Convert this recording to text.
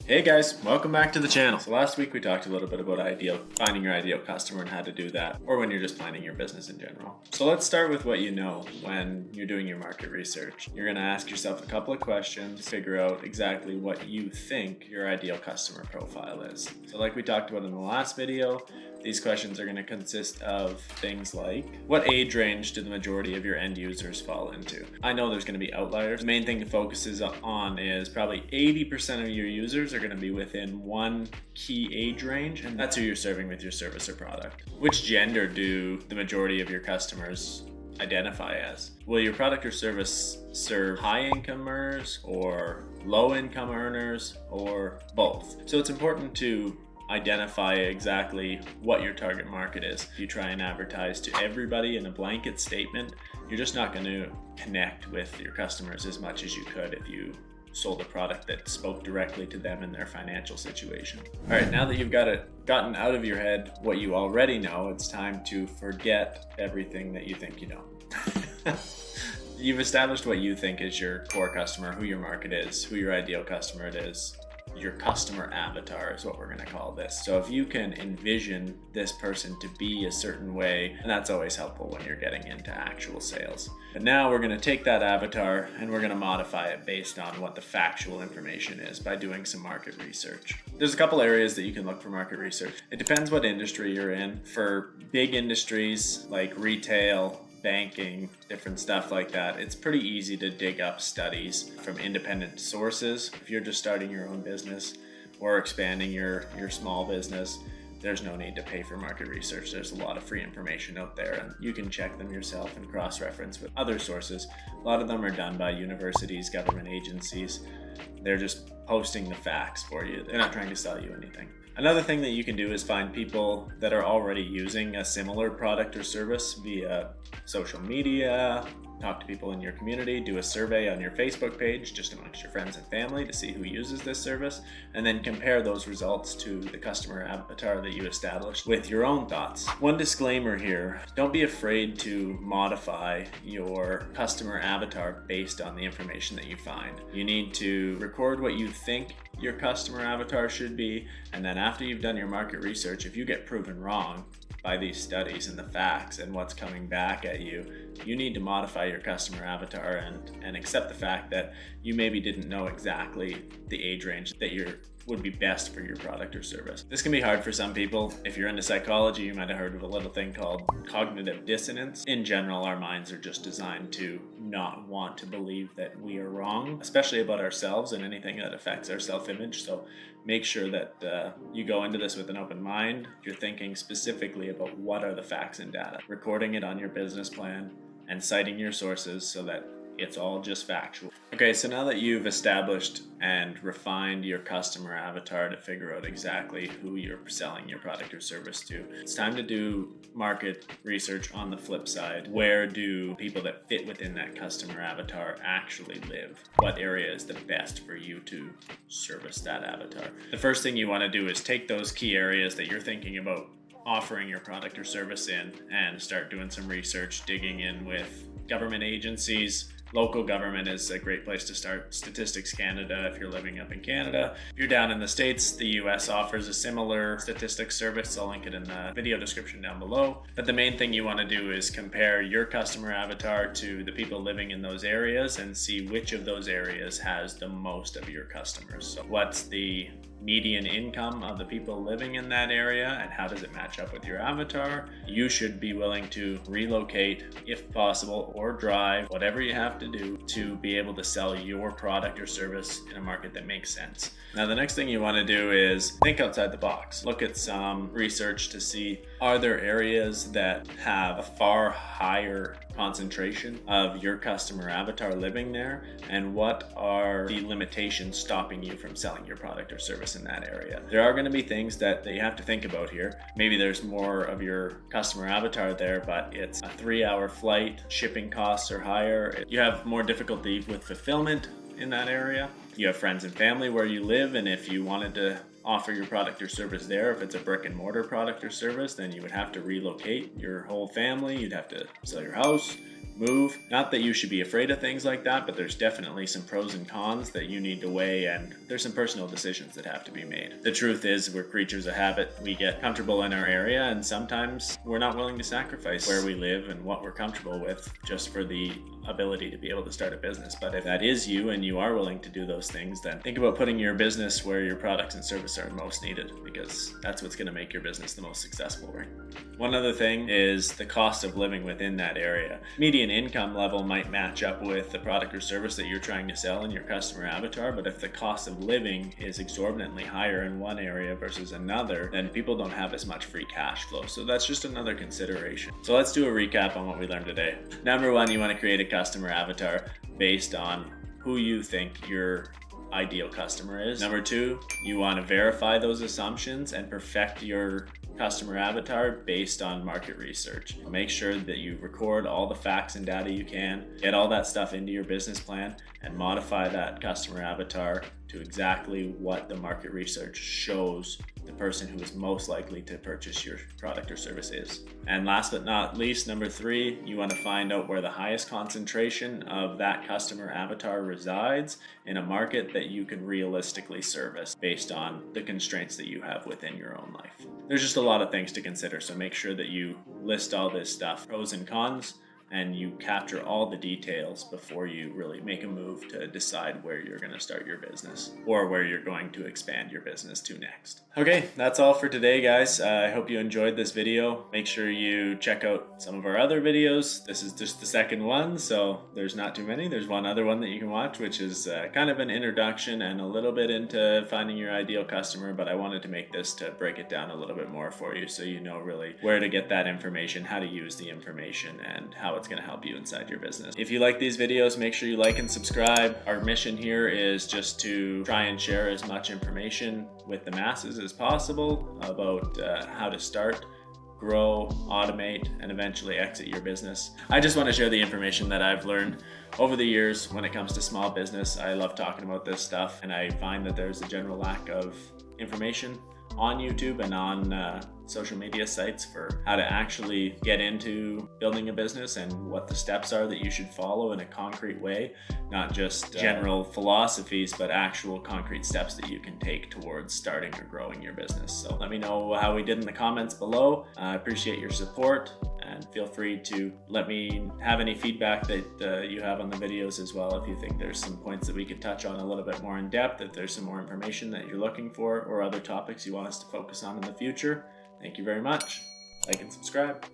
Hey guys, welcome back to the channel. So last week we talked a little bit about finding your ideal customer and how to do that, or when you're just planning your business in general. So let's start with what you know when you're doing your market research. You're gonna ask yourself a couple of questions, figure out exactly what you think your ideal customer profile is. So like we talked about in the last video, these questions are going to consist of things like, what age range do the majority of your end users fall into? I know there's going to be outliers. The main thing to focus on is probably 80% of your users are going to be within one key age range, and that's who you're serving with your service or product. Which gender do the majority of your customers identify as? Will your product or service serve high income earners or low income earners or both? So it's important to identify exactly what your target market is. If you try and advertise to everybody in a blanket statement, you're just not going to connect with your customers as much as you could if you sold a product that spoke directly to them and their financial situation. All right, now that you've gotten out of your head what you already know, it's time to forget everything that you think you know. You've established what you think is your core customer, who your market is, who your ideal customer it is. Your customer avatar is what we're going to call this. So if you can envision this person to be a certain way, and that's always helpful when you're getting into actual sales. But now we're going to take that avatar and we're going to modify it based on what the factual information is by doing some market research. There's a couple areas that you can look for market research. It depends what industry you're in. For big industries like retail, banking, different stuff like that, it's pretty easy to dig up studies from independent sources. If you're just starting your own business or expanding your small business, there's no need to pay for market research. There's a lot of free information out there and you can check them yourself and cross-reference with other sources. A lot of them are done by universities, government agencies. They're just posting the facts for you. They're not trying to sell you anything. Another thing that you can do is find people that are already using a similar product or service via social media, talk to people in your community, do a survey on your Facebook page just amongst your friends and family to see who uses this service, and then compare those results to the customer avatar that you established with your own thoughts. One disclaimer here, don't be afraid to modify your customer avatar based on the information that you find. You need to record what you think your customer avatar should be, and then after you've done your market research, if you get proven wrong by these studies and the facts and what's coming back at you, you need to modify your customer avatar and accept the fact that you maybe didn't know exactly the age range that would be best for your product or service. This can be hard for some people. If you're into psychology, you might have heard of a little thing called cognitive dissonance. In general, our minds are just designed to not want to believe that we are wrong, especially about ourselves and anything that affects our self-image. So make sure that you go into this with an open mind. You're thinking specifically about what are the facts and data, recording it on your business plan and citing your sources so that it's all just factual. Okay, so now that you've established and refined your customer avatar to figure out exactly who you're selling your product or service to, it's time to do market research on the flip side. Where do people that fit within that customer avatar actually live? What area is the best for you to service that avatar? The first thing you want to do is take those key areas that you're thinking about offering your product or service in and start doing some research, digging in with government agencies. Local government is a great place to start. Statistics Canada, if you're living up in Canada. If you're down in the States, the US offers a similar statistics service. I'll link it in the video description down below. But the main thing you want to do is compare your customer avatar to the people living in those areas and see which of those areas has the most of your customers. So what's the median income of the people living in that area and how does it match up with your avatar? You should be willing to relocate if possible or drive, whatever you have to do to be able to sell your product or service in a market that makes sense. Now the next thing you want to do is think outside the box. Look at some research to see, are there areas that have a far higher concentration of your customer avatar living there, and what are the limitations stopping you from selling your product or service in that area? There are going to be things that you have to think about here. Maybe there's more of your customer avatar there, but it's a 3-hour flight, shipping costs are higher, you have more difficulty with fulfillment in that area. you have friends and family where you live, and if you wanted to offer your product or service there, if it's a brick and mortar product or service, then you would have to relocate your whole family. You'd have to sell your house, move. Not that you should be afraid of things like that, but there's definitely some pros and cons that you need to weigh, and there's some personal decisions that have to be made. The truth is, we're creatures of habit. We get comfortable in our area, and sometimes we're not willing to sacrifice where we live and what we're comfortable with just for the ability to be able to start a business. But if that is you and you are willing to do those things, then think about putting your business where your products and services are most needed, because that's what's going to make your business the most successful, right? One other thing is the cost of living within that area. Median income level might match up with the product or service that you're trying to sell in your customer avatar, but if the cost of living is exorbitantly higher in one area versus another, then people don't have as much free cash flow. So that's just another consideration. So let's do a recap on what we learned today. Number one, you want to create a customer avatar based on who you think your ideal customer is. Number two, you want to verify those assumptions and perfect your customer avatar based on market research. Make sure that you record all the facts and data you can, get all that stuff into your business plan, and modify that customer avatar to exactly what the market research shows the person who is most likely to purchase your product or service is. And last but not least, number three, you want to find out where the highest concentration of that customer avatar resides in a market that you can realistically service based on the constraints that you have within your own life. There's just a lot of things to consider, so make sure that you list all this stuff, pros and cons, and you capture all the details before you really make a move to decide where you're going to start your business or where you're going to expand your business to next. Okay, that's all for today, guys. I hope you enjoyed this video. Make sure you check out some of our other videos. This is just the second one, so there's not too many. There's one other one that you can watch, which is kind of an introduction and a little bit into finding your ideal customer, but I wanted to make this to break it down a little bit more for you so you know really where to get that information, how to use the information, and how it's going to help you inside your business. If you like these videos, make sure you like and subscribe. Our mission here is just to try and share as much information with the masses as possible about how to start, grow, automate, and eventually exit your business. I just want to share the information that I've learned over the years when it comes to small business. I love talking about this stuff, and I find that there's a general lack of information on YouTube and on social media sites for how to actually get into building a business and what the steps are that you should follow in a concrete way, not just general philosophies, but actual concrete steps that you can take towards starting or growing your business. So let me know how we did in the comments below. I appreciate your support, and feel free to let me have any feedback that you have on the videos as well. If you think there's some points that we could touch on a little bit more in depth, if there's some more information that you're looking for or other topics you want us to focus on in the future. Thank you very much. Like and subscribe.